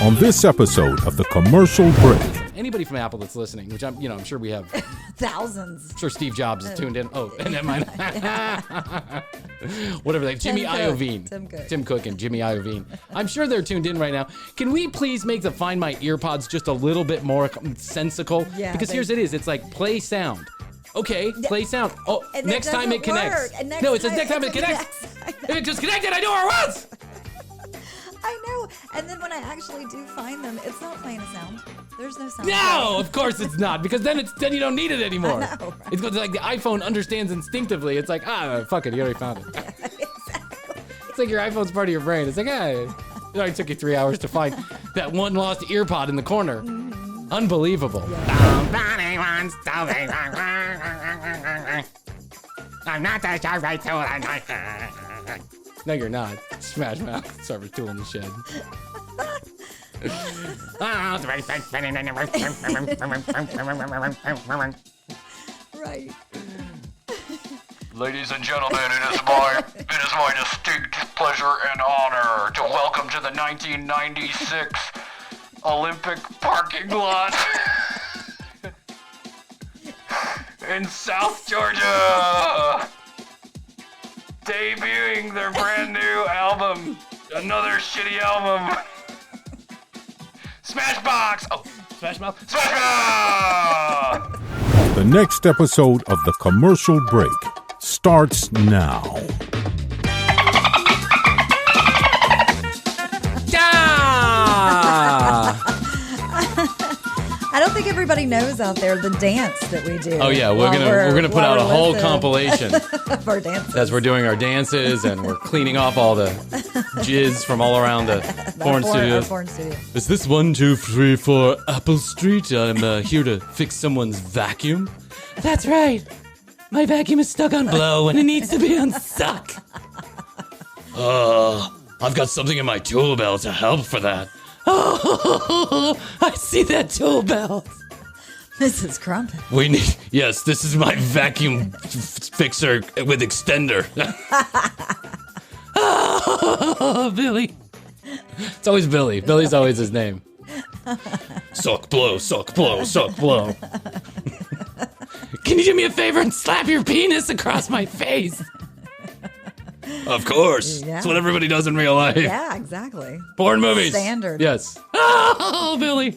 on this episode of The Commercial Break. Anybody from Apple that's listening, which I'm sure we have thousands. I'm sure Steve Jobs is tuned in. Oh, and then mine. Whatever Jimmy Iovine. Tim Cook and Jimmy Iovine. I'm sure they're tuned in right now. Can we please make the Find My Earpods just a little bit more sensical? Yeah. Because here's it is. It's like play sound. Okay, play sound. Oh, next time it connects. No, it says next time it connects. If it just connected, I knew where it was. I know. And then when I actually do find them, it's not playing a sound. There's no sound. No, of course it's not, because then you don't need it anymore. I know, right? It's like the iPhone understands instinctively. It's like, fuck it, you already found it. Yeah, exactly. It's like your iPhone's part of your brain. It's like, it already took you 3 hours to find that one lost ear pod in the corner. Mm-hmm. Unbelievable. Yeah. I'm not that shy right to it. No, you're not. Smash Mouth. Server's tool in the shed. Right. Ladies and gentlemen, it is my distinct pleasure and honor to welcome to the 1996 Olympic parking lot in South Georgia. Debuting their brand new album, another shitty album. Smashbox! Oh, Smash Mouth? Smash Mouth! The next episode of The Commercial Break starts now. I don't think everybody knows out there the dance that we do. Oh yeah, we're gonna put out a whole compilation of our dances as we're doing our dances and we're cleaning off all the jizz from all around the porn studio. Is this 1, 2, 3, 4 Apple Street? I'm here to fix someone's vacuum. That's right. My vacuum is stuck on blow and it needs to be unstuck. I've got something in my tool belt to help for that. Oh, I see that tool belt. Mrs. Crumpet. Yes, this is my vacuum fixer with extender. Oh, Billy. It's always Billy. Billy's always his name. Suck, blow, suck, blow, suck, blow. Can you do me a favor and slap your penis across my face? Of course. Yeah. That's what everybody does in real life. Yeah, exactly. Porn movies. Standard. Yes. Oh, Billy.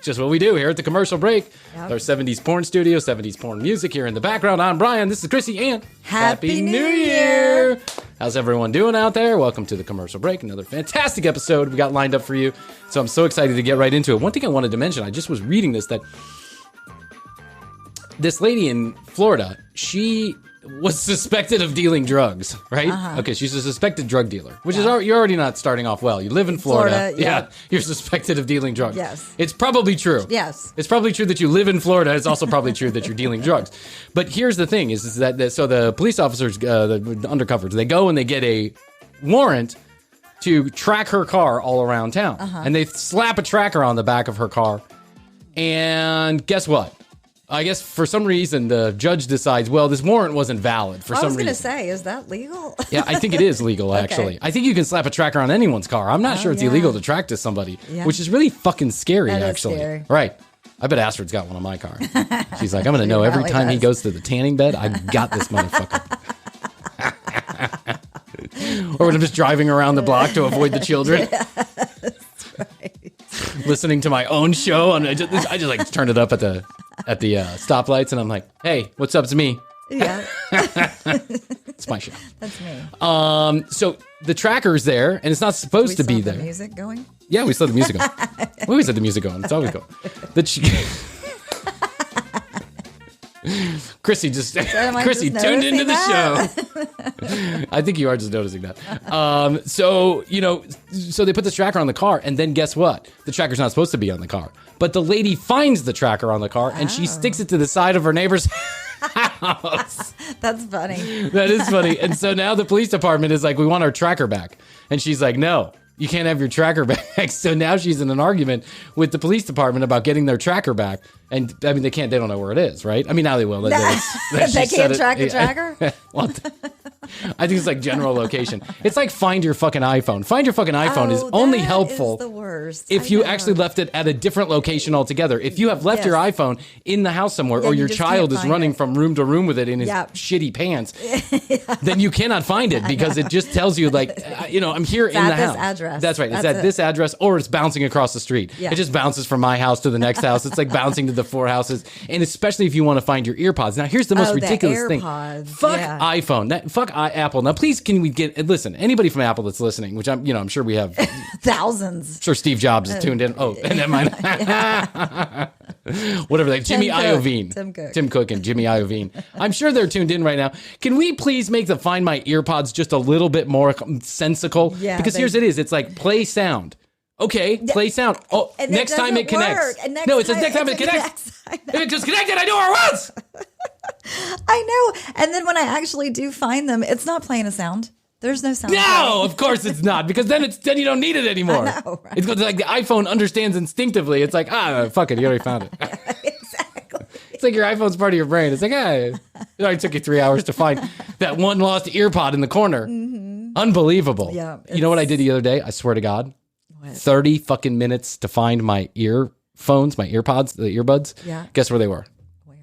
Just what we do here at the Commercial Break. Yep. Our 70s porn studio, 70s porn music here in the background. I'm Bryan. This is Krissy, and Happy New Year. How's everyone doing out there? Welcome to the Commercial Break. Another fantastic episode we got lined up for you. So I'm so excited to get right into it. One thing I wanted to mention, I just was reading that this lady in Florida, she was suspected of dealing drugs, right? Uh-huh. Okay, she's a suspected drug dealer, which is you're already not starting off well. You live in Florida. Yeah, you're suspected of dealing drugs. Yes. It's probably true. Yes. It's probably true that you live in Florida. It's also probably true that you're dealing drugs. But here's the thing is that so the police officers, the undercovers, they go and they get a warrant to track her car all around town. Uh-huh. And they slap a tracker on the back of her car. And guess what? I guess for some reason the judge decides, well, this warrant wasn't valid for some reason. I was going to say, is that legal? Yeah, I think it is legal, actually. Okay. I think you can slap a tracker on anyone's car. I'm not sure it's illegal to track to somebody, which is really fucking scary, actually. Scary. Right. I bet Astrid's got one on my car. She's like, I'm going to know every time he goes to the tanning bed, I've got this motherfucker. Or when I'm just driving around the block to avoid the children. That's right. Listening to my own show, and I just like turn it up at the stoplights, and I'm like, "Hey, what's up? It's me." Yeah, it's my show. That's me. So the tracker's there, and it's not supposed to be there. The music going? Yeah, we still have the music going. We always have the music going. It's always going. Krissy Krissy tuned into the show. I think you are just noticing that. So they put this tracker on the car, and then guess what? The tracker's not supposed to be on the car. But the lady finds the tracker on the car, and she sticks it to the side of her neighbor's house. That's funny. That is funny. And so now the police department is like, we want our tracker back. And she's like, no. You can't have your tracker back. So now she's in an argument with the police department about getting their tracker back. And I mean, they don't know where it is, right? I mean, now they will. They can't track a tracker? I think it's like general location. It's like find your fucking iPhone. Find your fucking iPhone is only helpful. Is the word. worst. If you actually left it at a different location altogether. If you have left your iPhone in the house somewhere, or you your just child can't is find running it. from room to room with it in his shitty pants, then you cannot find it because it just tells you like, I'm here in the house. Address. That's right. It's at this address, or it's bouncing across the street. Yeah. It just bounces from my house to the next house. It's like bouncing to the 4 houses. And especially if you want to find your ear pods. Now, here's the most ridiculous thing. Fuck iPhone. Fuck Apple. Now, please, can we listen, anybody from Apple that's listening, which I'm sure we have thousands. I'm sure Steve Jobs is tuned in. Oh, and then mine. Whatever they, Jimmy Iovine. Tim Cook and Jimmy Iovine. I'm sure they're tuned in right now. Can we please make the Find My Earpods just a little bit more sensical? Yeah. Because here's it is. It's like play sound. Okay, play sound. Oh, and next time it connects. No, it says next time it connects. If it just connected, I knew where it was. I know. And then when I actually do find them, it's not playing a sound. There's no sound. No, of course it's not, because then you don't need it anymore. I know, right? It's like the iPhone understands instinctively. It's like, fuck it, you already found it. Exactly. It's like your iPhone's part of your brain. It's like, it only took you 3 hours to find that one lost ear pod in the corner. Mm-hmm. Unbelievable. Yeah. You know what I did the other day? I swear to God. What? 30 fucking minutes to find my earphones, my earpods, the earbuds. Yeah. Guess where they were?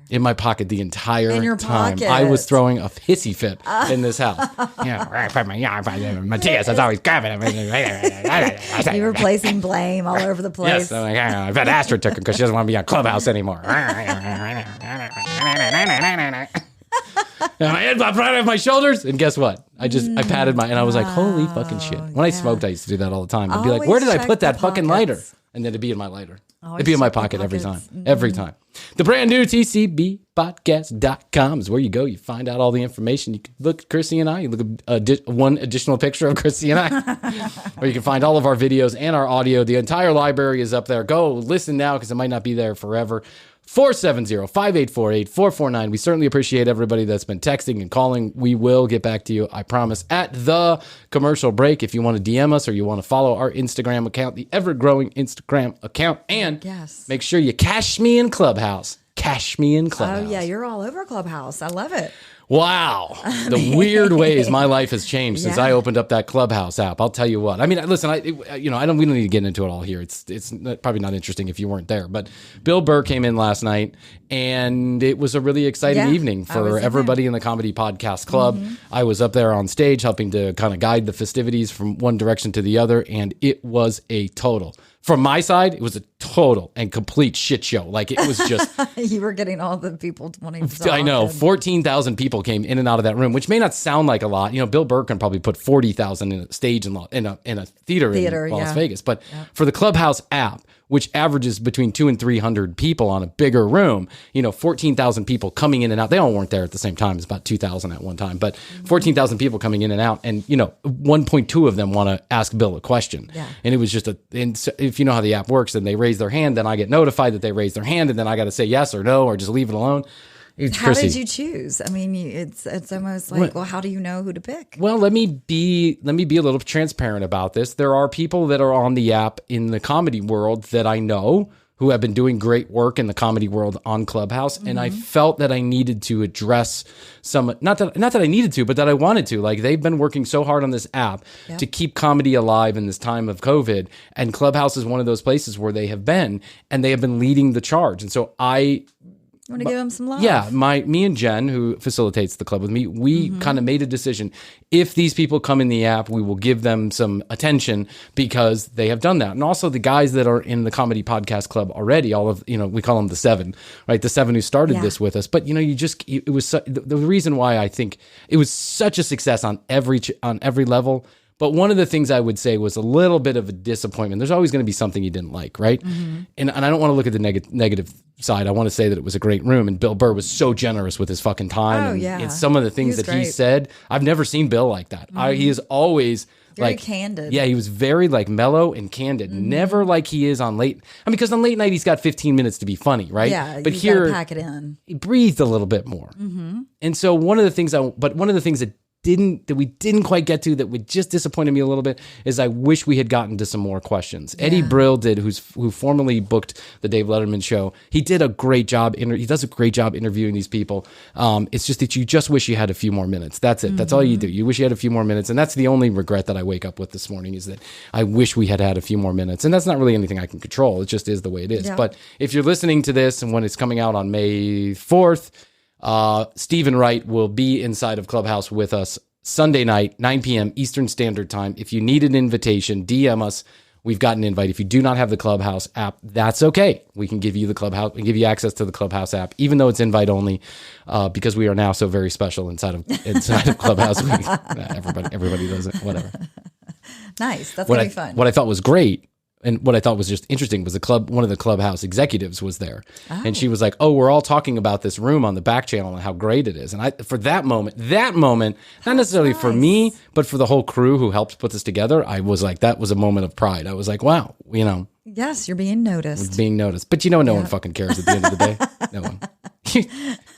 In my pocket the entire time. Pocket. I was throwing a hissy fit in this house. Matthias is always grabbing it. You were placing blame all over the place. Yes, I bet Astrid took her because she doesn't want to be on Clubhouse anymore. And my head popped right off my shoulders, and guess what? I patted and I was like, holy fucking shit. When I smoked, I used to do that all the time. I'd be like, where did I put that fucking lighter? And then it'd be in my lighter. It'd be in my pocket every time. Mm-hmm. Every time. The brand new tcbpodcast.com is where you go. You find out all the information. You can look at Krissy and I. You look at one additional picture of Krissy and I. Or you can find all of our videos and our audio. The entire library is up there. Go listen now because it might not be there forever. 470-5848-449. We certainly appreciate everybody that's been texting and calling. We will get back to you, I promise, at the commercial break. If you want to DM us or you want to follow our Instagram account, the ever-growing Instagram account, and make sure you cash me in Clubhouse. Cash me in Clubhouse. Oh, yeah, you're all over Clubhouse. I love it. Wow. The weird ways my life has changed since I opened up that Clubhouse app. I'll tell you what. I mean, listen, we don't need to get into it all here. It's probably not interesting if you weren't there, but Bill Burr came in last night and it was a really exciting evening for everybody in the Comedy Podcast Club. Mm-hmm. I was up there on stage helping to kind of guide the festivities from one direction to the other. And it was a total. From my side, it was a total and complete shit show. Like, it was just... You were getting all the people wanting to talk. I know. 14,000 people came in and out of that room, which may not sound like a lot. Bill Burr can probably put 40,000 in a stage in a theater in Las Vegas. But for the Clubhouse app, which averages between 200 and 300 people on a bigger room, 14,000 people coming in and out. They all weren't there at the same time. It's about 2,000 at one time, but 14,000 people coming in and out. And, 1.2 of them want to ask Bill a question. Yeah. And it was just if you know how the app works, then they raise their hand, then I get notified that they raised their hand, and then I got to say yes or no, or just leave it alone. How did you choose? I mean, it's almost like, well, how do you know who to pick? Well, let me be a little transparent about this. There are people that are on the app in the comedy world that I know who have been doing great work in the comedy world on Clubhouse, and I felt that I needed to address some, not that I needed to, but that I wanted to. Like, they've been working so hard on this app to keep comedy alive in this time of COVID, and Clubhouse is one of those places where they have been, and they have been leading the charge. And so you want to give them some love? Yeah, me and Jen, who facilitates the club with me, we kind of made a decision. If these people come in the app, we will give them some attention because they have done that. And also the guys that are in the Comedy Podcast Club already, all of, we call them the 7, right? The 7 who started this with us. But, it was the reason why I think it was such a success on every level. But one of the things I would say was a little bit of a disappointment. There's always going to be something you didn't like, right? Mm-hmm. And I don't want to look at the negative side. I want to say that it was a great room, and Bill Burr was so generous with his fucking time. And some of the things that he said, I've never seen Bill like that. Mm-hmm. He is always very candid. Yeah, he was very mellow and candid. Mm-hmm. Never like he is on late. Because on late night he's got 15 minutes to be funny, right? Yeah, but you here gotta pack it in. He breathed a little bit more. Mm-hmm. And so one of the things that didn't quite get to, that would just disappointed me a little bit, is I wish we had gotten to some more questions. Eddie Brill who formerly booked the Dave Letterman show. He did a great job. He does a great job interviewing these people. It's just that you just wish you had a few more minutes. That's it. That's all you do. You wish you had a few more minutes. And that's the only regret that I wake up with this morning, is that I wish we had a few more minutes. And that's not really anything I can control. It just is the way it is. Yeah. But if you're listening to this and when it's coming out on May 4th, Stephen Wright will be inside of Clubhouse with us Sunday night, 9 p.m. Eastern Standard Time. If you need an invitation, DM us. We've got an invite. If you do not have the Clubhouse app, that's okay. We can give you the Clubhouse. We give you access to the Clubhouse app, even though it's invite only, because we are now so very special inside of Clubhouse. Everybody does it. Whatever. Nice. That's gonna be fun. What I thought was great, and what I thought was just interesting, was one of the Clubhouse executives was there. And she was like, "Oh, we're all talking about this room on the back channel and how great it is." And for that moment, not necessarily for me, but for the whole crew who helped put this together, I was like, that was a moment of pride. I was like, wow, Yes, you're being noticed. But no one fucking cares at the end of the day. No one.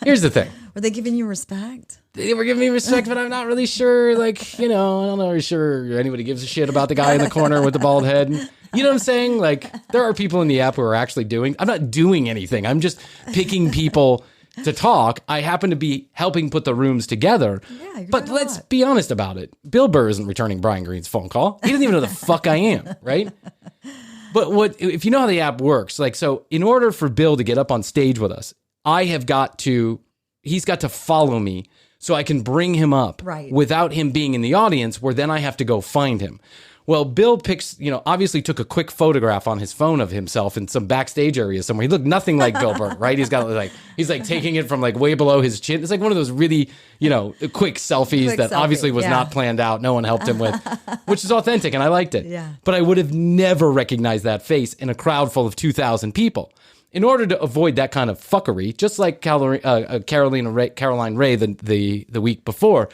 Here's the thing. Were they giving you respect? They were giving me respect, but I'm not really sure, I'm not really sure anybody gives a shit about the guy in the corner with the bald head. You know what I'm saying? Like, there are people in the app who are actually I'm not doing anything. I'm just picking people to talk. I happen to be helping put the rooms together. Yeah, but let's be honest about it. Bill Burr isn't returning Brian Green's phone call. He doesn't even know the fuck I am, right? But if you know how the app works, so in order for Bill to get up on stage with us, he's got to follow me so I can bring him up without him being in the audience, where then I have to go find him. Well, Bill obviously took a quick photograph on his phone of himself in some backstage area somewhere. He looked nothing like Bill Burr, right? He's got he's taking it from way below his chin. It's like one of those really, quick selfies that obviously was not planned out. No one helped him with, which is authentic, and I liked it. Yeah. But I would have never recognized that face in a crowd full of 2,000 people. In order to avoid that kind of fuckery, just like Caroline Ray the week before,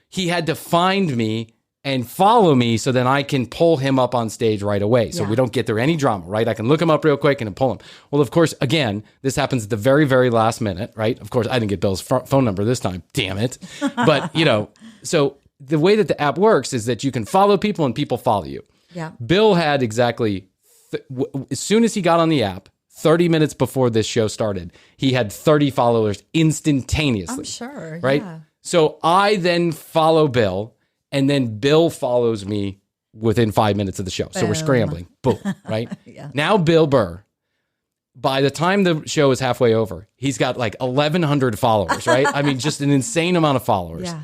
he had to find me and follow me so then I can pull him up on stage right away. So we don't get there any drama, right? I can look him up real quick and pull him. Well, of course, again, this happens at the very, very last minute, right? Of course, I didn't get Bill's phone number this time. Damn it. But, so the way that the app works is that you can follow people and people follow you. Yeah. Bill had exactly, as soon as he got on the app, 30 minutes before this show started, he had 30 followers instantaneously. I'm sure. Right? Yeah. So I then follow Bill, and then Bill follows me within 5 minutes of the show. Boom. So we're scrambling. Boom. Right? Yeah. Now Bill Burr, by the time the show is halfway over, he's got 1,100 followers, right? I mean, just an insane amount of followers. Yeah.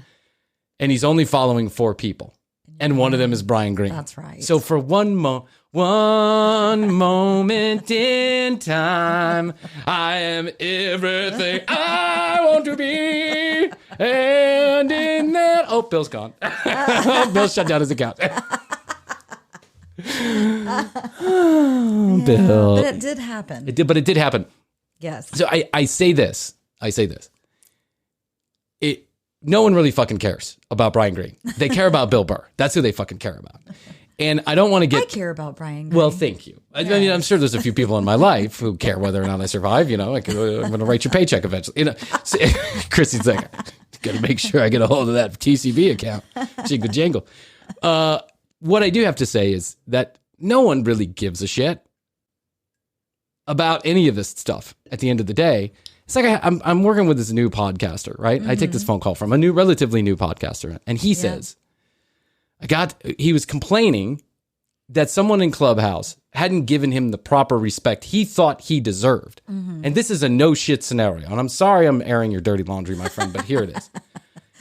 And he's only following 4 people. And one of them is Brian Green. That's right. So for one moment in time, I am everything I want to be. And in that... Oh, Bill's gone. Bill shut down his account. Bill. But it did happen. It did happen. Yes. So I say this. No one really fucking cares about Brian Green. They care about Bill Burr. That's who they fucking care about. And I don't want to get... I care about Brian Green. Well, thank you. I mean, I'm sure there's a few people in my life who care whether or not I survive. I'm going to write your paycheck eventually. So, Krissy's like, got to make sure I get a hold of that TCB account. Jingle jangle. What I do have to say is that no one really gives a shit about any of this stuff at the end of the day. It's like I'm working with this new podcaster, right? Mm-hmm. I take this phone call from a relatively new podcaster, and he says, he was complaining that someone in Clubhouse hadn't given him the proper respect he thought he deserved. Mm-hmm. And this is a no shit scenario. And I'm sorry I'm airing your dirty laundry, my friend, but here it is.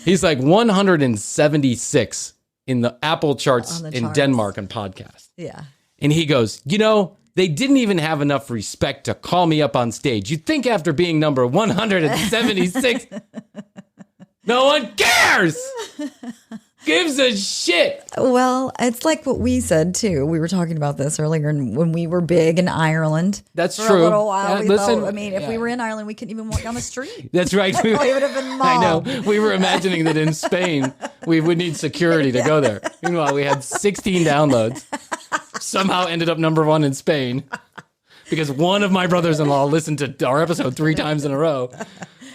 He's 176 in the Apple charts in Denmark on podcast. Yeah. And he goes, they didn't even have enough respect to call me up on stage. You'd think after being number 176, no one cares. Gives a shit. Well, it's like what we said too. We were talking about this earlier when we were big in Ireland. That's for true. A little while. If we were in Ireland, we couldn't even walk down the street. That's right. We would have been mobbed. I know. We were imagining that in Spain, we would need security to go there. Meanwhile, we had 16 downloads. Somehow ended up number 1 in Spain because one of my brothers-in-law listened to our episode 3 times in a row.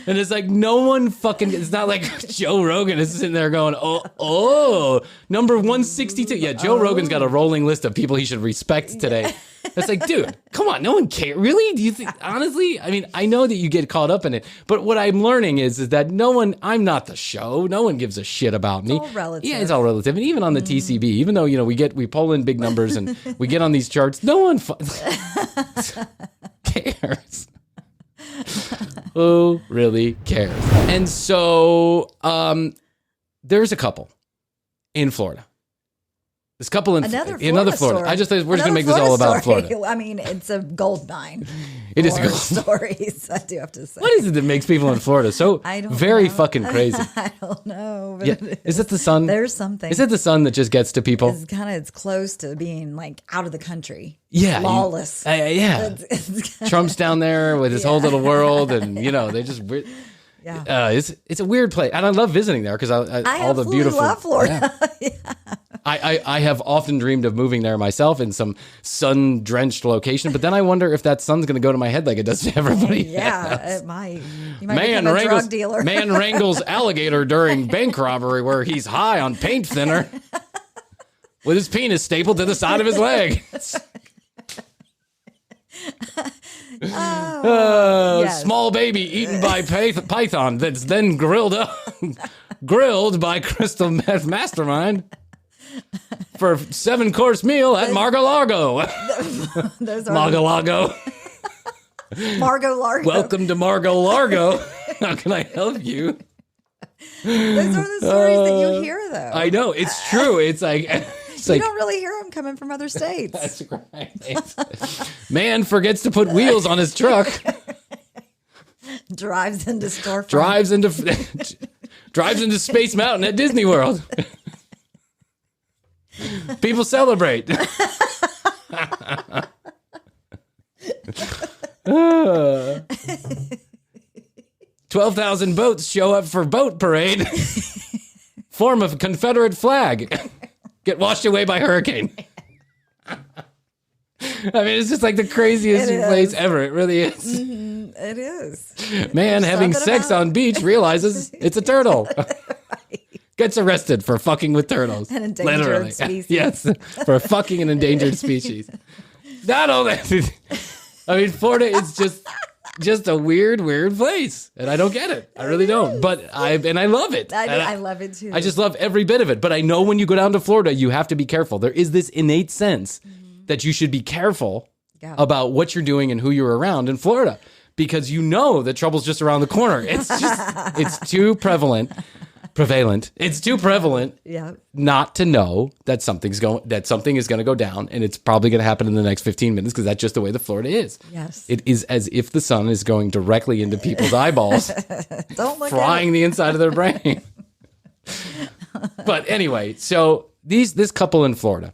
And it's like no one fucking. It's not like Joe Rogan is sitting there going, oh, number 162. Yeah, Joe Rogan's got a rolling list of people he should respect today. It's like, dude, come on, no one cares. Really? Do you think, honestly? I mean, I know that you get caught up in it, but what I'm learning is that I'm not the show. No one gives a shit about me. It's all relative. Yeah, it's all relative. And even on the TCB, even though, we pull in big numbers and we get on these charts, no one cares. Who really cares? And so there's a couple in Florida. This couple in another Florida. Story. We're just going to make this all about Florida. I mean, it's a gold mine. It is a gold stories. I do have to say. What is it that makes people in Florida so very fucking crazy? I don't know. But Yeah. Is it the sun? There's something. Is it the sun that just gets to people? It's close to being like out of the country. Yeah, Lawless. Yeah. Trump's down there with his whole little world, and they just. Yeah. It's a weird place, and I love visiting there because I all the beautiful. love Florida. Yeah. I have often dreamed of moving there myself in some sun-drenched location, but then I wonder if that sun's going to go to my head like it does to everybody. Yeah, it might. You might Man become a wrangles, drug dealer. Man wrangles alligator during bank robbery where he's high on paint thinner with his penis stapled to the side of his leg. Yes. Small baby eaten by python that's then grilled by Crystal Meth Mastermind for 7-course meal at Mar-a-Lago. Those are Mar-a-Lago. Margo Largo. Welcome to Mar-a-Lago. How can I help you? Those are the stories that you hear, though. I know. It's true. It's like... You don't really hear them coming from other states. That's right. Man forgets to put wheels on his truck. Drives into storefront. Drives into Space Mountain at Disney World. People celebrate. 12,000 boats show up for boat parade. Form of Confederate flag. Get washed away by hurricane. I mean, it's just like the craziest place ever. It really is. Mm-hmm. It is. Man having sex on beach realizes it's a turtle. Gets arrested for fucking with turtles. An endangered species. Yes, for fucking an endangered species. Not only, I mean, Florida is just a weird place, and I don't get it. I really don't. But I love it. I love it too. I just love every bit of it. But I know when you go down to Florida, you have to be careful. There is this innate sense that you should be careful about what you're doing and who you're around in Florida, because that trouble's just around the corner. It's too prevalent. It's too prevalent not to know that something is going to go down, and it's probably going to happen in the next 15 minutes because that's just the way the Florida is. Yes. It is as if the sun is going directly into people's eyeballs, frying the inside of their brain. But anyway, so this couple in Florida,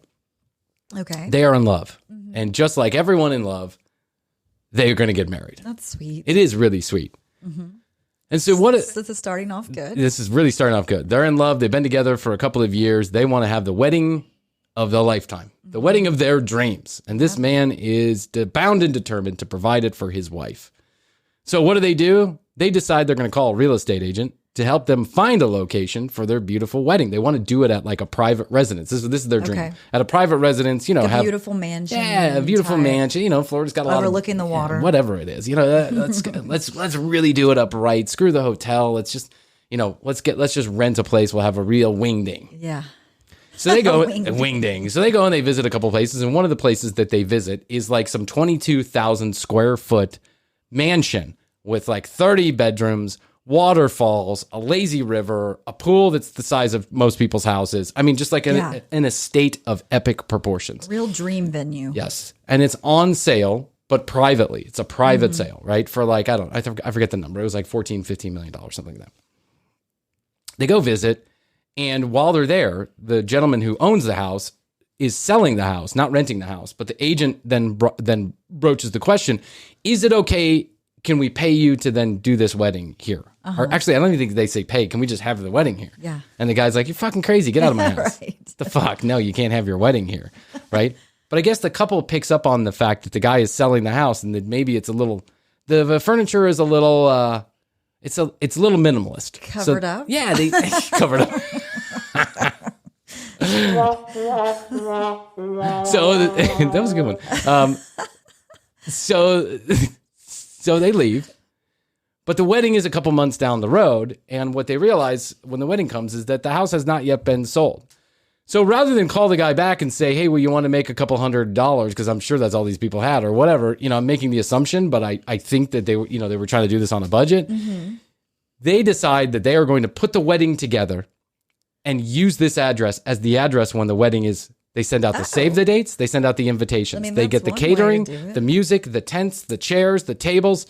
they are in love. Mm-hmm. And just like everyone in love, they are going to get married. That's sweet. It is really sweet. Mm-hmm. And so this is starting off good. This is really starting off good. They're in love. They've been together for a couple of years. They want to have the wedding of their lifetime, the wedding of their dreams. And this man is bound and determined to provide it for his wife. So what do? They decide they're going to call a real estate agent to help them find a location for their beautiful wedding. They want to do it at like a private residence. This is their dream. At a private residence, a beautiful mansion. Yeah, a beautiful mansion. Florida's got a lot overlooking the water. Whatever it is. Let's really do it up right. Screw the hotel. Let's just, let's just rent a place. We'll have a real wing-ding. Yeah. So they go wing-ding. So they go and they visit a couple places, and one of the places that they visit is like some 22,000 square foot mansion with like 30 bedrooms, waterfalls, a lazy river, a pool that's the size of most people's houses. I mean, just like an estate of epic proportions. Real dream venue. Yes. And it's on sale, but privately. It's a private sale, right? For like, I forget the number. It was like $14-15 million, something like that. They go visit, and while they're there, the gentleman who owns the house is selling the house, not renting the house. But the agent then broaches the question, is it okay? Can we pay you to then do this wedding here? Or actually, I don't even think they say pay. Can we just have the wedding here? Yeah. And the guy's like, you're fucking crazy. Get out of my house. Right. The fuck? No, you can't have your wedding here. Right? But I guess the couple picks up on the fact that the guy is selling the house and that maybe it's a little, the furniture is a little, It's a little minimalist. Covered up? Yeah, they covered up. So that was a good one. So they leave. But the wedding is a couple months down the road, and what they realize when the wedding comes is that the house has not yet been sold. So rather than call the guy back and say, hey, well, you want to make a couple $100, because I'm sure that's all these people had or whatever, I'm making the assumption, but I think that they were trying to do this on a budget. Mm-hmm. They decide that they are going to put the wedding together and use this address as the address when the wedding is. They send out the save the dates. They send out the invitations. They get the catering, the music, the tents, the chairs, the tables.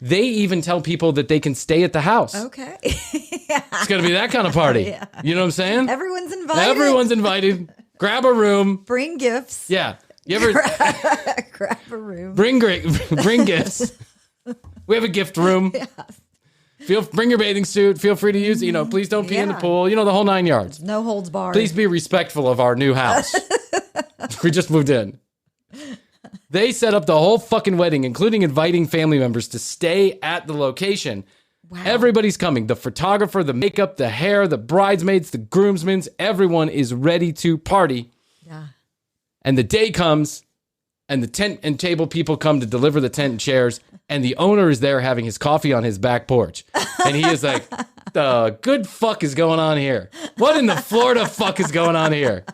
They even tell people that they can stay at the house. Okay. It's going to be that kind of party. Yeah. You know what I'm saying? Everyone's invited. Everyone's invited. Grab a room. Bring gifts. Yeah. You ever grab a room. Bring gifts. We have a gift room. Yeah. Bring your bathing suit. Feel free to use it. Please don't pee in the pool. The whole 9 yards. No holds barred. Please be respectful of our new house. We just moved in. They set up the whole fucking wedding, including inviting family members to stay at the location. Wow. Everybody's coming. The photographer, the makeup, the hair, the bridesmaids, the groomsmen. Everyone is ready to party. Yeah. And the day comes, and the tent and table people come to deliver the tent and chairs, and the owner is there having his coffee on his back porch. And he is like, the good fuck is going on here? What in the Florida fuck is going on here?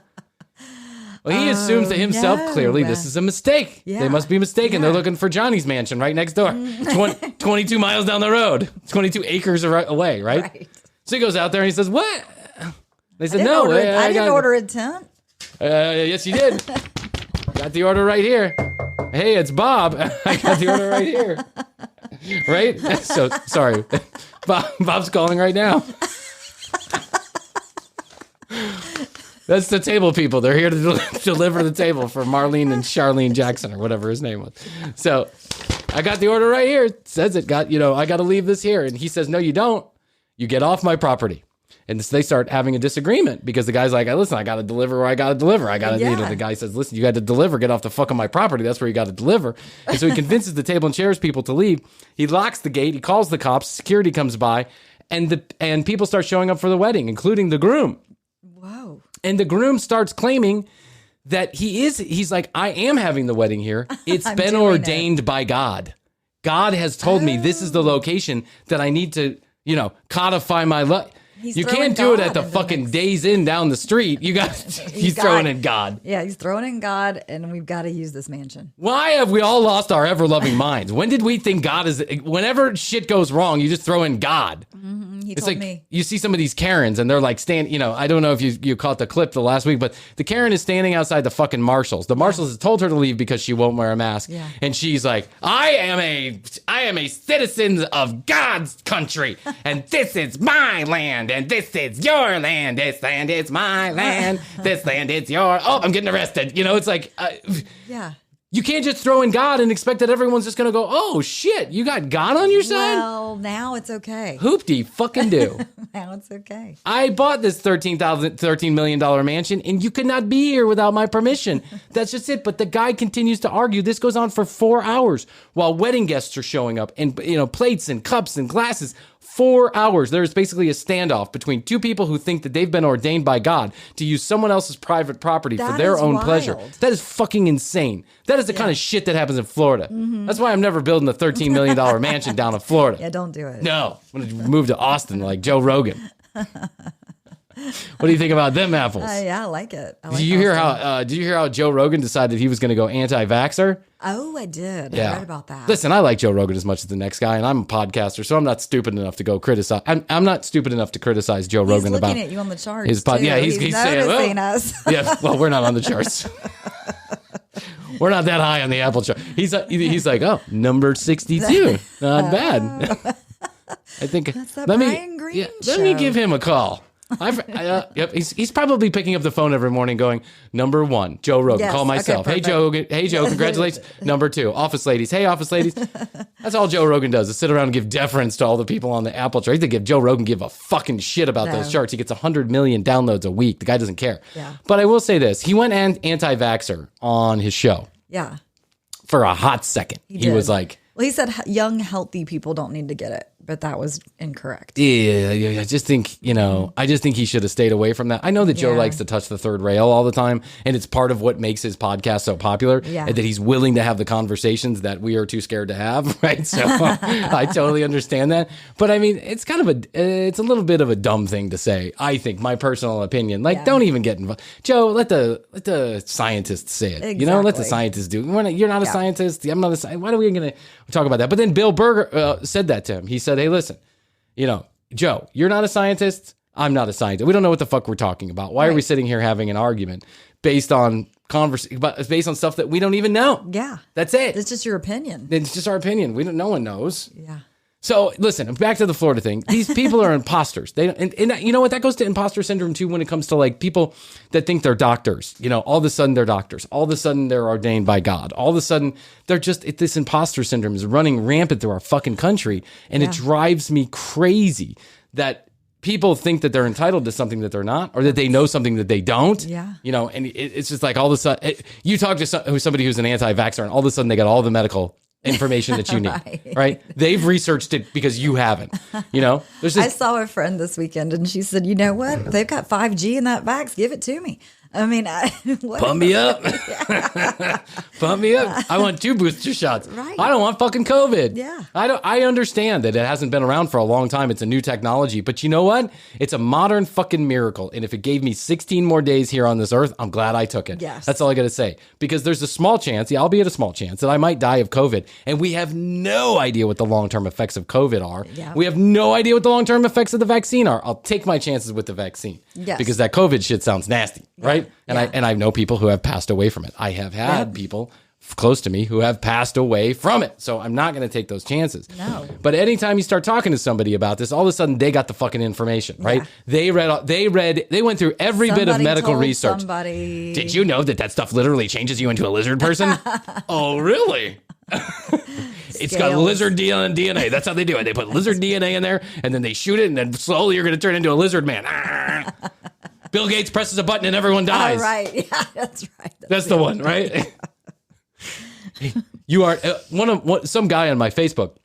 Well, he assumes to himself, clearly, this is a mistake. Yeah. They must be mistaken. Yeah. They're looking for Johnny's mansion right next door. 22 miles down the road. 22 acres away, right? So he goes out there and he says, what? They said, no. I didn't order a tent. Yes, you did. Got the order right here. Hey, it's Bob. I got the order right here. Right? So, sorry. Bob's calling right now. That's the table people. They're here to deliver the table for Marlene and Charlene Jackson or whatever his name was. So I got the order right here. It says it got, I got to leave this here. And he says, no, you don't. You get off my property. And they start having a disagreement because the guy's like, listen, I got to deliver where I got to deliver. The guy says, listen, you got to deliver. Get off the fuck of my property. That's where you got to deliver. And so he convinces the table and chairs people to leave. He locks the gate. He calls the cops. Security comes by and people start showing up for the wedding, including the groom. Whoa. And the groom starts claiming that he's like, I am having the wedding here. It's been ordained by God. God has told me this is the location that I need to, codify my life. You can't do it at the fucking Days Inn down the street. He's throwing in God. Yeah, he's throwing in God, and we've got to use this mansion. Why have we all lost our ever-loving minds? When did we think God is... Whenever shit goes wrong, you just throw in God. Mm-hmm. He told me. You see some of these Karens, and they're like, I don't know if you caught the clip the last week, but the Karen is standing outside the fucking Marshalls. The Marshalls has told her to leave because she won't wear a mask. Yeah. And she's like, I am a citizen of God's country, and this is my land, and this is your land. This land is my land. This land is your... Oh, I'm getting arrested. It's like... yeah. You can't just throw in God and expect that everyone's just going to go, oh, shit, you got God on your side? Well, now it's okay. Hoopty fucking do. Now it's okay. I bought this $13 million mansion, and you could not be here without my permission. That's just it. But the guy continues to argue. This goes on for 4 hours while wedding guests are showing up and, plates and cups and glasses. 4 hours. There's basically a standoff between two people who think that they've been ordained by God to use someone else's private property for their own pleasure. That is fucking insane. That is the kind of shit that happens in Florida. Mm-hmm. That's why I'm never building a $13 million mansion down in Florida. Yeah, don't do it. No. I'm going to move to Austin like Joe Rogan. What do you think about them apples? Yeah, I like it. Did you hear how Joe Rogan decided he was going to go anti-vaxxer? Oh, I did. Yeah. I read about that. Listen, I like Joe Rogan as much as the next guy, and I'm a podcaster, so I'm not stupid enough to go criticize. I'm not stupid enough to criticize Joe Rogan about. He's looking at you on the charts. His pod. Too. Yeah, he's saying, us. Yeah, well, we're not on the charts. We're not that high on the Apple chart. He's like, oh, number 62, not bad. I think. That's that Bryan Green show. Let me give him a call. Yep, he's probably picking up the phone every morning going, number 1, Joe Rogan, call myself. Okay, hey Joe, congratulations. Number 2, office ladies. Hey, office ladies. That's all Joe Rogan does is sit around and give deference to all the people on the Apple chart. Joe Rogan give a fucking shit about those charts. He gets 100 million downloads a week. The guy doesn't care. Yeah. But I will say this. He went anti-vaxxer on his show. Yeah. For a hot second. He was like... Well, he said young, healthy people don't need to get it. but that was incorrect. Yeah. I just think, he should have stayed away from that. I know that Joe likes to touch the third rail all the time, and it's part of what makes his podcast so popular, and that he's willing to have the conversations that we are too scared to have, right? So I totally understand that. But I mean, it's kind of it's a little bit of a dumb thing to say, I think, my personal opinion. Like, don't even get involved. Joe, let the scientists say it. Exactly. Let the scientists do it. You're not a scientist. I'm not a scientist. Why are we going to talk about that? But then Bill Burr said that to him. He said, hey, listen, Joe, you're not a scientist. I'm not a scientist. We don't know what the fuck we're talking about. Why are we sitting here having an argument based on based on stuff that we don't even know? Yeah. That's it. It's just your opinion. It's just our opinion. No one knows. Yeah. So listen, back to the Florida thing. These people are imposters. And you know what? That goes to imposter syndrome too when it comes to like people that think they're doctors. All of a sudden they're doctors. All of a sudden they're ordained by God. All of a sudden they're this imposter syndrome is running rampant through our fucking country. And it drives me crazy that people think that they're entitled to something that they're not, or that they know something that they don't. Yeah. And it's just like all of a sudden, you talk to somebody who's an anti-vaxxer and all of a sudden they got all the medical information that you need, right? They've researched it because you haven't, I saw a friend this weekend and she said, you know what? They've got 5G in that vax. Give it to me. I mean, pump me up. Pump me up. I want 2 booster shots. Right. I don't want fucking COVID. Yeah. I understand that it hasn't been around for a long time. It's a new technology, but you know what? It's a modern fucking miracle. And if it gave me 16 more days here on this earth, I'm glad I took it. Yes. That's all I got to say. Because there's a small chance, albeit a small chance, that I might die of COVID. And we have no idea what the long-term effects of COVID are. Yeah. We have no idea what the long-term effects of the vaccine are. I'll take my chances with the vaccine. Yes. Because that COVID shit sounds nasty, right? And Yeah. I know people who have passed away from it. I have had people close to me who have passed away from it. So I'm not going to take those chances. No. But anytime you start talking to somebody about this, all of a sudden they got the fucking information, right? They went through every bit of medical research. Did you know that stuff literally changes you into a lizard person? Oh, really? It's got lizard DNA. That's how they do it. They put lizard DNA in there and then they shoot it and then slowly you're going to turn into a lizard man. Bill Gates presses a button and everyone dies. Oh, right. Yeah, that's right. That's the one, right? You are some guy on my Facebook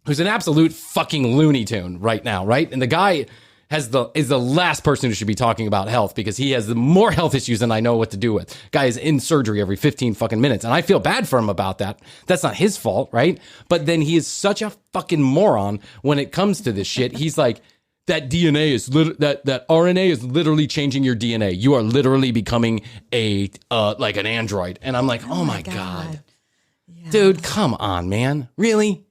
who's an absolute fucking Looney Tune right now, right? And the guy is the last person who should be talking about health because he has more health issues than I know what to do with. Guy is in surgery every 15 fucking minutes. And I feel bad for him about that. That's not his fault, right? But then he is such a fucking moron when it comes to this shit. He's like, that DNA is that RNA is literally changing your DNA. You are literally becoming like an android. And I'm like, oh my God. Yeah. Dude, come on, man. Really?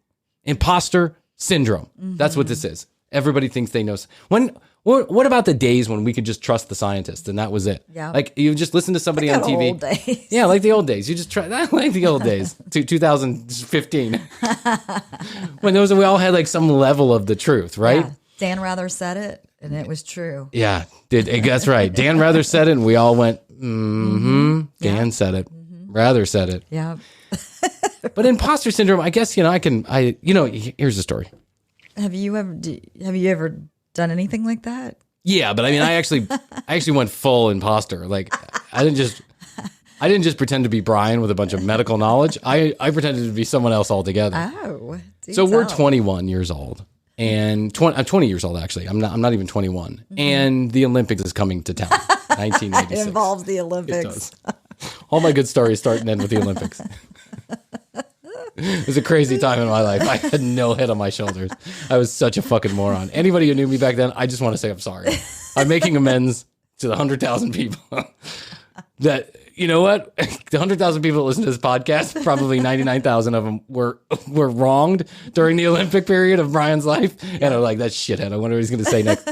Imposter syndrome. Mm-hmm. That's what this is. Everybody thinks they know. What about the days when we could just trust the scientists and that was it? Yeah. Like you just listen to somebody on TV. Old days. Yeah, like the old days. You just try like the old days. 2015. When we all had like some level of the truth, right? Yeah. Dan Rather said it, and it was true. Yeah, that's right. Dan Rather said it, and we all went, Dan said it. Rather said it. Yeah. But imposter syndrome, I guess, here's the story. Have you ever done anything like that? Yeah, but I mean, I actually went full imposter. Like, I didn't just pretend to be Bryan with a bunch of medical knowledge. I pretended to be someone else altogether. Oh. So we're 21 years old. And I'm 20 years old, actually. I'm not even 21. Mm-hmm. And the Olympics is coming to town. 1986. It involves the Olympics. It does. All my good stories start and end with the Olympics. It was a crazy time in my life. I had no head on my shoulders. I was such a fucking moron. Anybody who knew me back then, I just want to say I'm sorry. I'm making amends to the 100,000 people that, you know what? The 100,000 people that listen to this podcast, probably 99,000 of them were wronged during the Olympic period of Bryan's life. And I'm like, that shithead. I wonder what he's going to say next.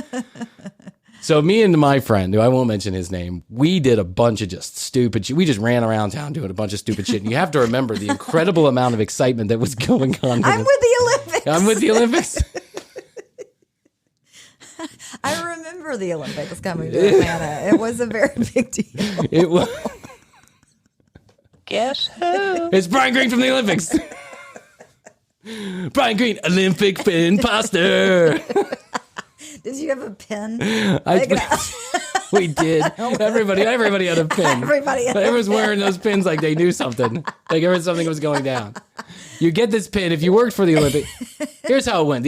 So me and my friend, who I won't mention his name, we did a bunch of just stupid shit. We just ran around town doing a bunch of stupid shit. And you have to remember the incredible amount of excitement that was going on. I'm with the Olympics. I'm with the Olympics. I remember the Olympics coming to Atlanta. It was a very big deal. It was. Guess who? It's Bryan Green from the Olympics. Bryan Green, Olympic imposter. Did you have a pen? We did. Everybody had a pin. Everyone was wearing those pins like they knew something. Like something was going down. You get this pin if you worked for the Olympics. Here's how it went.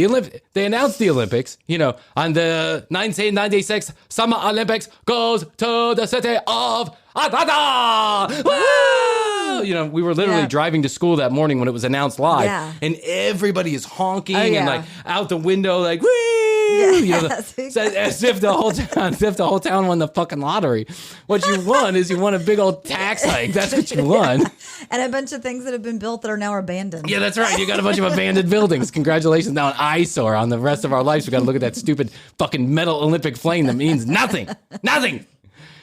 They announced the Olympics, on the 1996 Summer Olympics goes to the city of Atlanta. Woo! We were literally driving to school that morning when it was announced live, and everybody is honking and like out the window, like, woo! As if the whole town won the fucking lottery. What you won is you won a big old tax hike. That's what you won. And a bunch of things that have been built that are now abandoned. Yeah, that's right. You got a bunch of abandoned buildings. Congratulations. Now an eyesore on the rest of our lives. We got to look at that stupid fucking metal Olympic flame that means nothing. Nothing.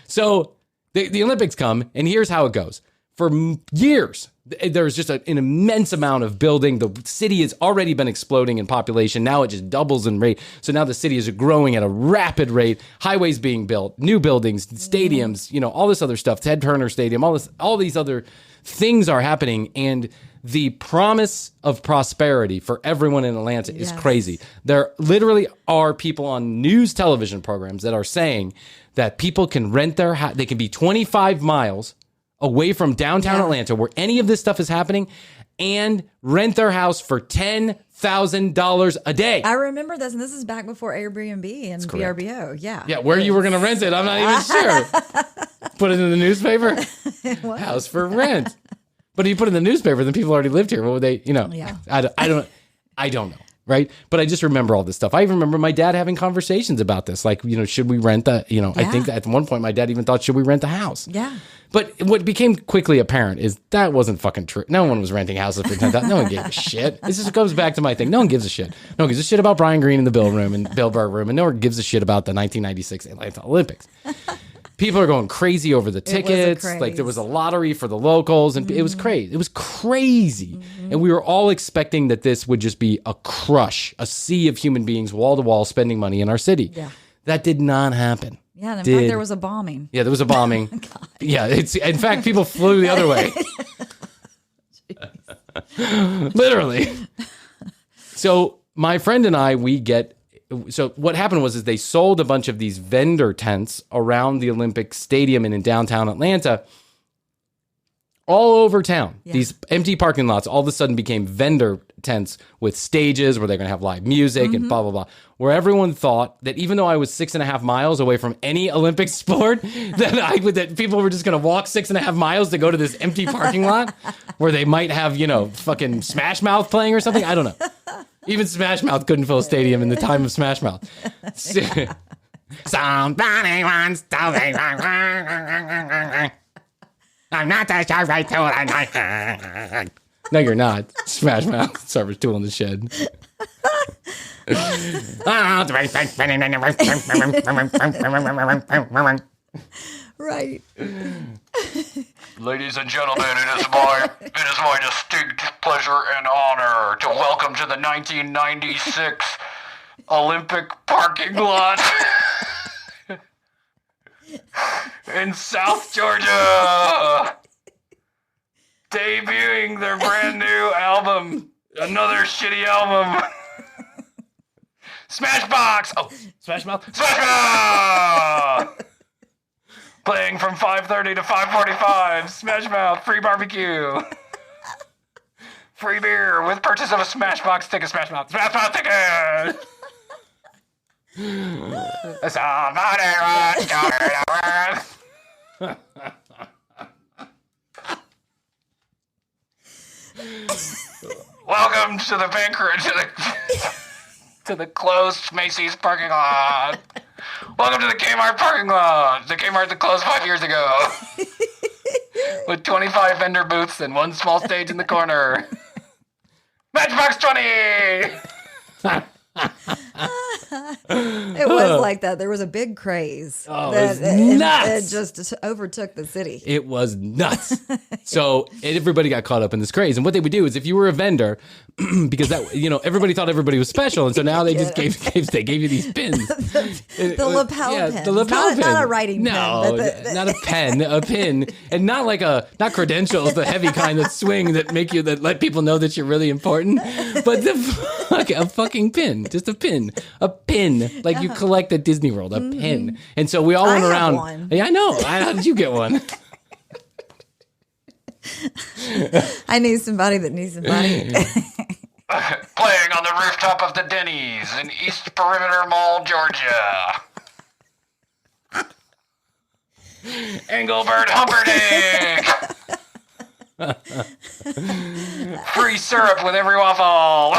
So the Olympics come, and here's how it goes. For years, there's just an immense amount of building. The city has already been exploding in population. Now it just doubles in rate. So now the city is growing at a rapid rate. Highways being built, new buildings, stadiums, all this other stuff. Ted Turner Stadium, all these other things are happening. And the promise of prosperity for everyone in Atlanta is crazy. There literally are people on news television programs that are saying that people can rent their house. They can be 25 miles away from downtown Atlanta where any of this stuff is happening and rent their house for $10,000 a day. I remember this, and this is back before Airbnb and VRBO. Yeah. Yeah, where you were going to rent it, I'm not even sure. Put it in the newspaper? House for rent. But if you put it in the newspaper, then people already lived here. What would they, I don't know. Right. But I just remember all this stuff. I even remember my dad having conversations about this. Like, should we rent I think that at one point my dad even thought, should we rent the house? Yeah. But what became quickly apparent is that wasn't fucking true. No one was renting houses for $10,000. No one gave a shit. This just goes back to my thing. No one gives a shit. No one gives a shit about Brian Green in the Bill room and Bill Burr room. And no one gives a shit about the 1996 Atlanta Olympics. People are going crazy over the tickets. Like there was a lottery for the locals, and it was crazy. It was crazy. And we were all expecting that this would just be a crush, a sea of human beings, wall to wall, spending money in our city. Yeah. That did not happen. Yeah, and in fact, there was a bombing. Yeah, there was a bombing. Yeah, in fact, people flew the other way. Literally. So my friend and I, so what happened was they sold a bunch of these vendor tents around the Olympic Stadium and in downtown Atlanta, all over town. Yeah. These empty parking lots all of a sudden became vendor tents with stages where they're going to have live music and blah, blah, blah. Where everyone thought that even though I was 6.5 miles away from any Olympic sport, that people were just going to walk 6.5 miles to go to this empty parking lot where they might have, fucking Smash Mouth playing or something. I don't know. Even Smash Mouth couldn't fill a stadium in the time of Smash Mouth. Somebody wants to... I'm not that sharp right to it. No, you're not. Smash Mouth. Server's tool in the shed. Right. Ladies and gentlemen, it is my distinct pleasure and honor to welcome to the 1996 Olympic parking lot in South Georgia, debuting their brand new album, another shitty album, Smashbox. Oh, Smash Mouth, Smash Mouth. Playing from 5:30 to 5:45. Smash Mouth, free barbecue, free beer with purchase of a Smashbox ticket. Smash Mouth ticket. Somebody wants to welcome to the banquet, to the closed Macy's parking lot. Welcome to the Kmart parking lot. The Kmart that closed 5 years ago. With 25 vendor booths and one small stage in the corner. Matchbox 20! It was like that. There was a big craze. Oh, it was nuts. It just overtook the city. It was nuts. So everybody got caught up in this craze. And what they would do is if you were a vendor, because that everybody thought everybody was special, and so now they just gave you these pins. the lapel pins. The lapel pin. Not a writing pen. No, not a pen, a pin. And not not credentials, the heavy kind that swing that let people know that you're really important. But a fucking pin. Just a pin. pin. Like you collect at Disney World, a pin. And so we all went around. One. Yeah, I know. How did you get one? I knew somebody that knew somebody. Playing on the rooftop of the Denny's in East Perimeter Mall, Georgia. Engelbert Humperdinck. Free syrup with every waffle.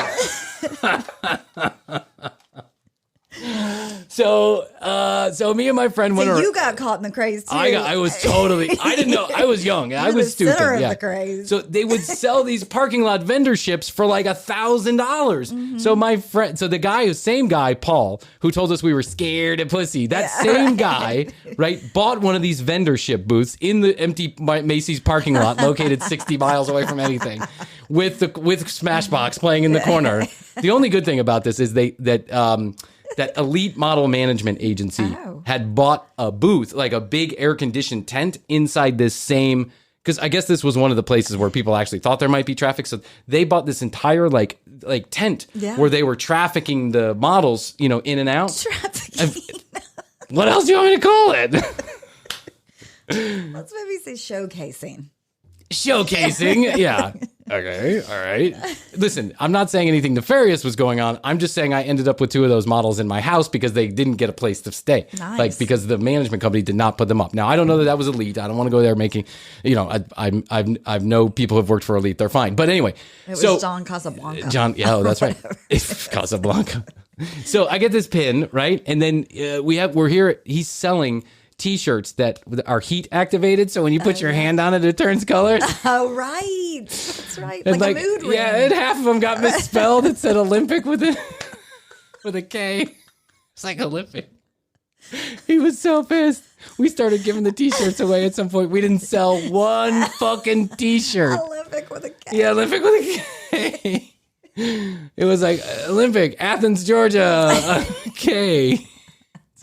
So me and my friend went around. You got caught in the craze too. I was totally. I didn't know. I was young. I was the center stupid. of the craze. So they would sell these parking lot vendor ships for like $1,000. So my friend, so the same guy, Paul, who told us we were scared of pussy, same guy, right, bought one of these vendor ship booths in the empty Macy's parking lot, located 60 miles away from anything, with Smashbox playing in the corner. The only good thing about this is that Elite Model Management Agency had bought a booth, like a big air-conditioned tent inside this same, because I guess this was one of the places where people actually thought there might be traffic. So they bought this entire like tent where they were trafficking the models, in and out. Trafficking. What else do you want me to call it? Let's maybe say showcasing. Showcasing, yeah. Okay, all right. Listen, I'm not saying anything nefarious was going on. I'm just saying I ended up with 2 of those models in my house because they didn't get a place to stay. Nice. Like, because the management company did not put them up. Now, I don't know that was Elite. I don't want to go there making, I've know people who've worked for Elite. They're fine. But anyway. It was John Casablanca. That's right. Casablanca. So I get this pin, right? And then we're here. He's selling T-shirts that are heat activated, so when you put your hand on it, it turns colors. Oh, right. That's right. And Like a mood ring. Yeah, and half of them got misspelled. It said Olympic with a K. It's like Olympic. He was so pissed. We started giving the T-shirts away at some point. We didn't sell one fucking T-shirt. Olympic with a K. Yeah, Olympic with a K. It was like Olympic, Athens, Georgia, K.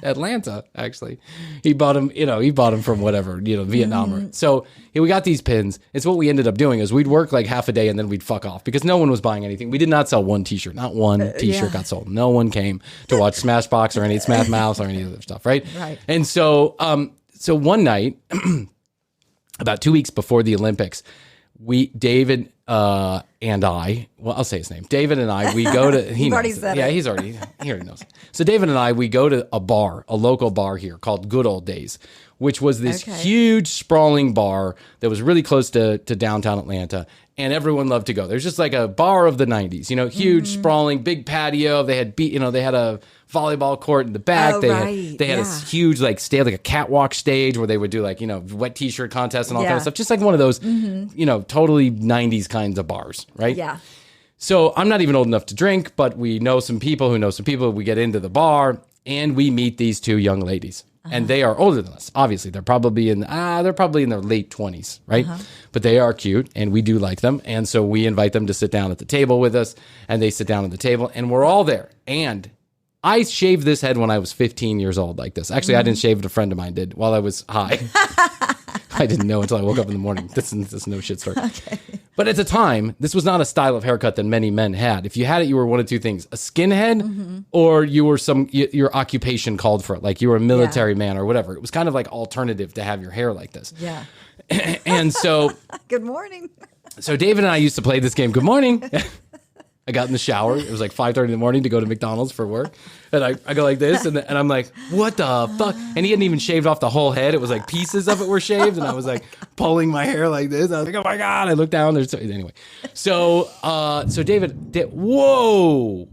Atlanta, actually. He bought him from whatever, Vietnamer. So we got these pins. It's what we ended up doing is we'd work like half a day and then we'd fuck off because no one was buying anything. We did not sell one T-shirt. Not one T-shirt got sold. No one came to watch Smashbox or any Smash Mouth or any other stuff, right? Right. And so one night, about 2 weeks before the Olympics, David and I, well, I'll say his name. David and I, we go to, he knows it. Yeah, he already knows. So David and I, we go to a local bar here called Good Old Days, which was this huge sprawling bar that was really close to downtown Atlanta. And everyone loved to go. There's just like a bar of the 90s, huge, sprawling, big patio. They had they had a volleyball court in the back. Oh, they had a huge stage, like a catwalk stage where they would do wet T-shirt contests and all kind of stuff. Just like one of those, totally 90s kinds of bars, right? Yeah. So I'm not even old enough to drink, but we know some people who know some people. We get into the bar and we meet these 2 young ladies. And they are older than us. Obviously, they're probably in their late 20s, right? But they are cute, and we do like them. And so we invite them to sit down at the table with us, and they sit down at the table, and we're all there. And I shaved this head when I was 15 years old like this. Actually, I didn't shave it. A friend of mine did while I was high. I didn't know until I woke up in the morning. This is no shit story. Okay. But at the time, this was not a style of haircut that many men had. If you had it, you were one of 2 things: a skinhead, or you were your occupation called for it, like you were a military man or whatever. It was kind of like alternative to have your hair like this. Yeah. And so, good morning. So David and I used to play this game. Good morning. I got in the shower. It was like 5:30 in the morning to go to McDonald's for work. And I go like this, and I'm like, what the fuck? And he hadn't even shaved off the whole head. It was like pieces of it were shaved, and I was like pulling my hair like this. I was like, oh my God. I looked down. Anyway. So David, whoa.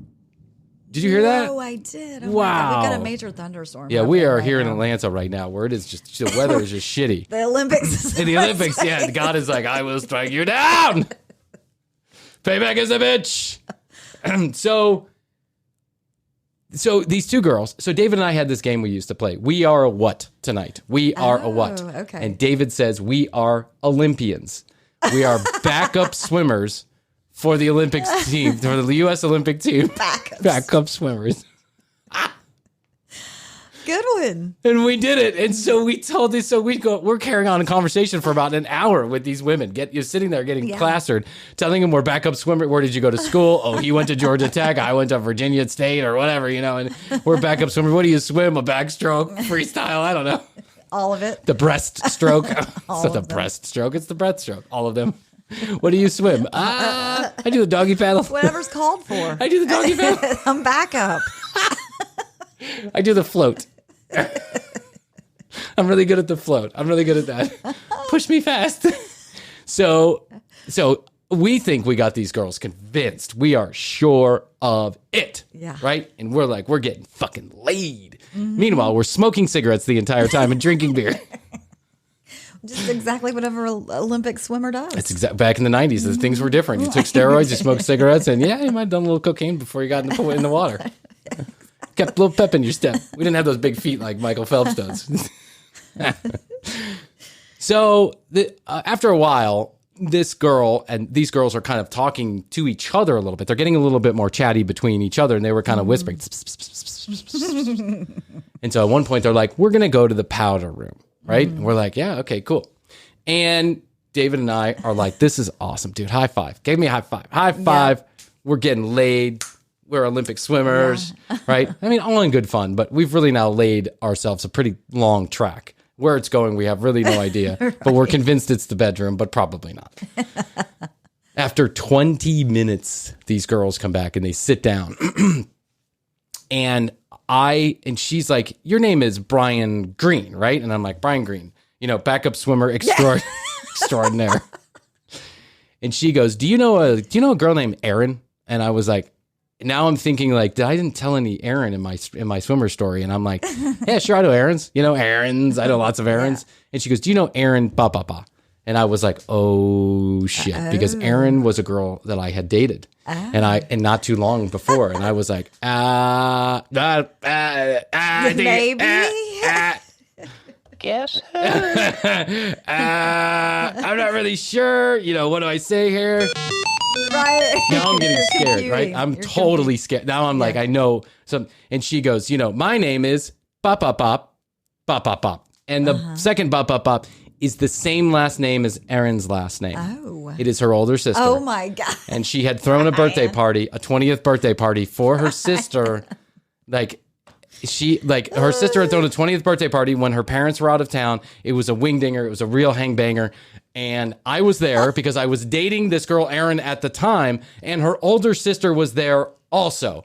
Did you hear that? Oh, I did. Oh, wow. We got a major thunderstorm. Yeah, we are here in Atlanta right now where it is just, the weather is just shitty. The Olympics. The Olympics, yeah. God is like, I will strike you down. Payback is a bitch. So these 2 girls, so David and I had this game we used to play. We are a what tonight? We are a what? Okay. And David says we are Olympians. We are backup swimmers for the Olympics team, for the U.S. Olympic team. Backup swimmers. Good one. And we did it. And so we told this. So we're carrying on a conversation for about an hour with these women. You're sitting there getting plastered, telling them we're backup swimmer. Where did you go to school? Oh, he went to Georgia Tech. I went to Virginia State or whatever, and we're backup swimmer. What do you swim? A backstroke, freestyle? I don't know. All of it. The breaststroke. It's not the breaststroke. It's the breaststroke. All of them. What do you swim? I do the doggy paddle. Whatever's called for. I do the doggy paddle. I'm backup. I do the float. I'm really good at the float. I'm really good at that. Push me fast. So we think we got these girls convinced. We are sure of it. Yeah. Right? And we're like, we're getting fucking laid. Mm-hmm. Meanwhile, we're smoking cigarettes the entire time and drinking beer. Just exactly whatever Olympic swimmer does. It's back in the 90s. The things were different. You took steroids, you smoked cigarettes, and you might have done a little cocaine before you got in the water. Kept a little pep in your step. We didn't have those big feet like Michael Phelps does. So after a while, this girl and these girls are kind of talking to each other a little bit. They're getting a little bit more chatty between each other, and they were kind of whispering. And so at one point, they're like, we're going to go to the powder room, right? And we're like, yeah, okay, cool. And David and I are like, this is awesome, dude. High five. Give me a high five. High five. Yeah. We're getting laid. We're Olympic swimmers, right? I mean, all in good fun, but we've really now laid ourselves a pretty long track. Where it's going, we have really no idea, right. But we're convinced it's the bedroom, but probably not. After 20 minutes, these girls come back and they sit down. and she's like, your name is Brian Green, right? And I'm like, Brian Green, backup swimmer extraordinaire. And she goes, do you know a girl named Erin? And I was like, now I'm thinking like, I didn't tell any Erin in my swimmer story. And I'm like, yeah, sure, I know Erin's. Erin's. I know lots of Erin's. Yeah. And she goes, do you know Erin? Ba, ba, ba. And I was like, oh shit, because Erin was a girl that I had dated, and not too long before, and I was like, maybe. Guess who? I'm not really sure. What do I say here? Right. Now I'm getting scared, right? I'm totally scared. Now I'm like, I know some. And she goes, my name is Bop Bop Bop Bop Bop Bop. And the second Bop Bop Bop is the same last name as Erin's last name. Oh. It is her older sister. Oh my God. And she had thrown a birthday party, a 20th birthday party for her sister. Her sister had thrown a 20th birthday party when her parents were out of town. It was a wingdinger. It was a real hangbanger. And I was there because I was dating this girl, Erin, at the time. And her older sister was there also.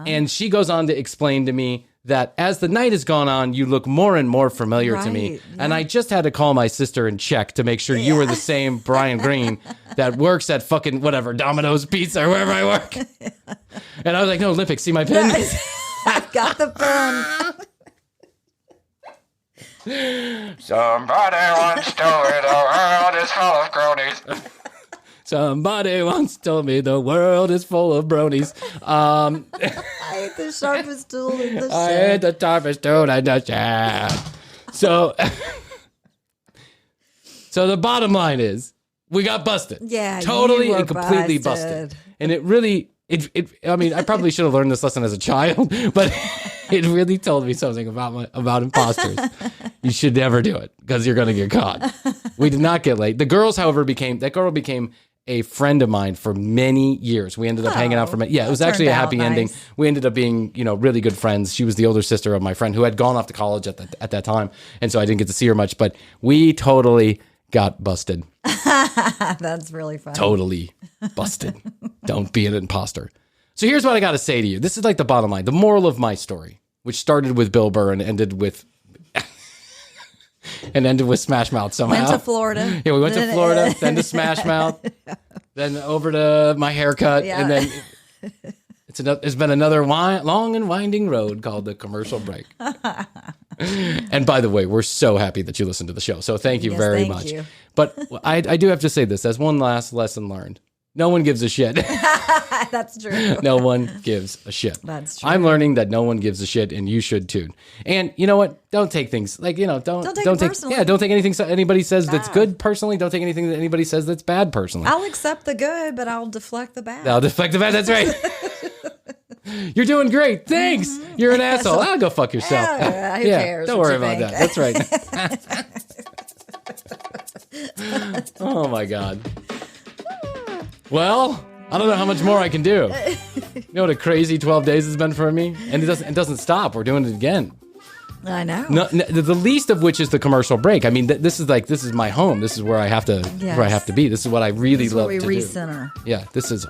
And she goes on to explain to me that as the night has gone on, you look more and more familiar to me. Yeah. And I just had to call my sister and check to make sure you were the same Brian Green that works at fucking whatever, Domino's Pizza or wherever I work. And I was like, no, Olympic, see my pen? I've got the pen. Somebody once told me the world is full of cronies. Somebody once told me the world is full of bronies. I ate the sharpest tool in the shed. I ate the sharpest tool in the shed. So the bottom line is, we got busted. Yeah, totally and completely busted. And it really, I mean, I probably should have learned this lesson as a child, but it really told me something about imposters. You should never do it because you're going to get caught. We did not get late. The girls, however, became a friend of mine for many years. We ended up hanging out for many. Yeah, it was actually a happy ending. We ended up being, really good friends. She was the older sister of my friend who had gone off to college at that time, and so I didn't get to see her much. But we totally got busted. That's really funny. Totally busted. Don't be an imposter. So here's what I got to say to you. This is like the bottom line, the moral of my story, which started with Bill Burr and ended with Smash Mouth somehow. Went to Florida. Yeah, we went to Florida, then to Smash Mouth, then over to my haircut, and then it's been another long and winding road called the commercial break. And by the way, we're so happy that you listened to the show. So thank you very much. You. But I do have to say this as one last lesson learned. No one gives a shit. That's true. No one gives a shit. That's true. I'm learning that no one gives a shit, and you should too. And you know what? Don't take things like don't take anything anybody says that's good personally. Don't take anything that anybody says that's bad personally. I'll accept the good, but I'll deflect the bad. That's right. You're doing great. Thanks. You're an asshole. I'll go fuck yourself. Yeah, who cares Don't what worry you about think? that. That's right. Oh my God. Well, I don't know how much more I can do. You know what a crazy 12 days has been for me? And it doesn't stop. We're doing it again. I know. No, the least of which is the commercial break. I mean, this is my home. This is where I have to Yes. where I have to be. This is what I really This is love where to we do. recenter. Yeah, this is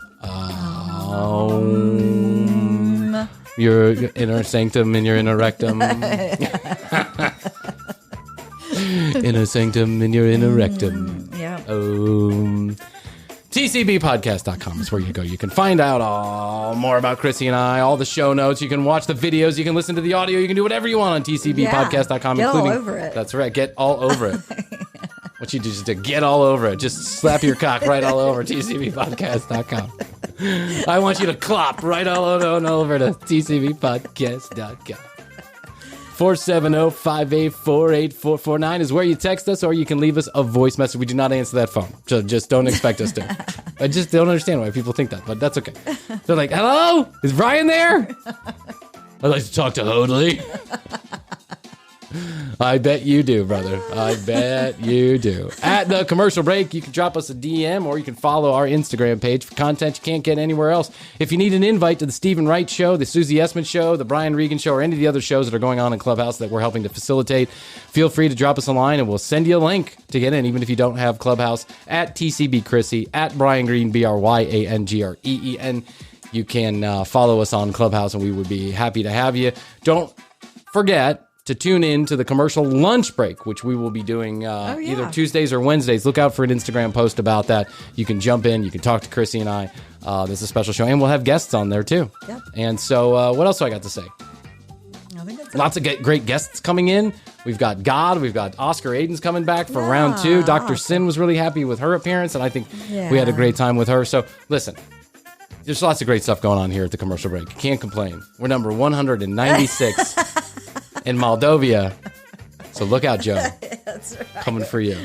your inner sanctum in your inner rectum. Inner sanctum in your inner rectum. Yeah. TCBpodcast.com is where you go. You can find out all more about Krissy and I, all the show notes. You can watch the videos. You can listen to the audio. You can do whatever you want on TCBpodcast.com. Get all including, over it. That's right. Get all over it. What you do is to get all over it. Just slap your cock right all over TCBpodcast.com. I want you to clop right all over to TCBpodcast.com. 470-584-8449 is where you text us, or you can leave us a voice message. We do not answer that phone. So just don't expect us to. I just don't understand why people think that, but that's okay. They're like, hello? Is Bryan there? I'd like to talk to Hoadley. I bet you do, brother. I bet you do. At the commercial break, you can drop us a DM, or you can follow our Instagram page for content you can't get anywhere else. If you need an invite to the Stephen Wright Show, the Susie Essman Show, the Brian Regan Show, or any of the other shows that are going on in Clubhouse that we're helping to facilitate, feel free to drop us a line, and we'll send you a link to get in, even if you don't have Clubhouse, at TCB Krissy, at Bryan Green, BryanGreen. You can follow us on Clubhouse, and we would be happy to have you. Don't forget to tune in to the commercial lunch break, which we will be doing either Tuesdays or Wednesdays. Look out for an Instagram post about that. You can jump in. You can talk to Krissy and I. There's a special show, and we'll have guests on there, too. Yep. And so what else do I got to say? I think that's Lots of great guests coming in. We've got God. We've got Oscar Aiden's coming back for round 2. Dr. Sin was really happy with her appearance, and I think we had a great time with her. So, listen. There's lots of great stuff going on here at the commercial break. Can't complain. We're number 196 in Moldova. So look out, Joe. That's right. Coming for you.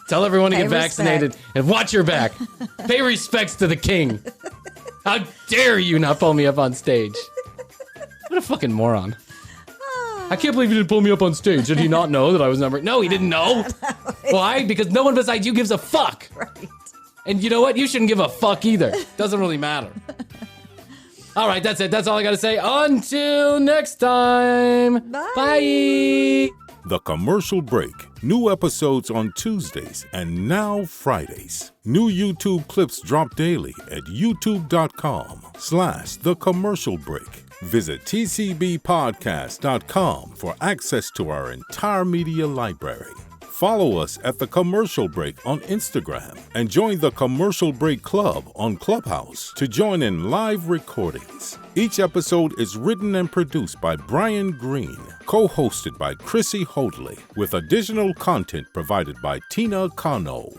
Tell everyone to get vaccinated and watch your back. Pay respects to the king. How dare you not pull me up on stage? What a fucking moron. I can't believe you didn't pull me up on stage. Did he not know that I was number... No, he didn't know. Why? Because no one besides you gives a fuck. Right. And you know what? You shouldn't give a fuck either. Doesn't really matter. All right, that's it. That's all I got to say. Until next time. Bye. The Commercial Break. New episodes on Tuesdays and now Fridays. New YouTube clips drop daily at youtube.com/The Commercial Break. Visit tcbpodcast.com for access to our entire media library. Follow us at The Commercial Break on Instagram and join the Commercial Break Club on Clubhouse to join in live recordings. Each episode is written and produced by Bryan Green, co-hosted by Krissy Hoadley, with additional content provided by Tina Cano.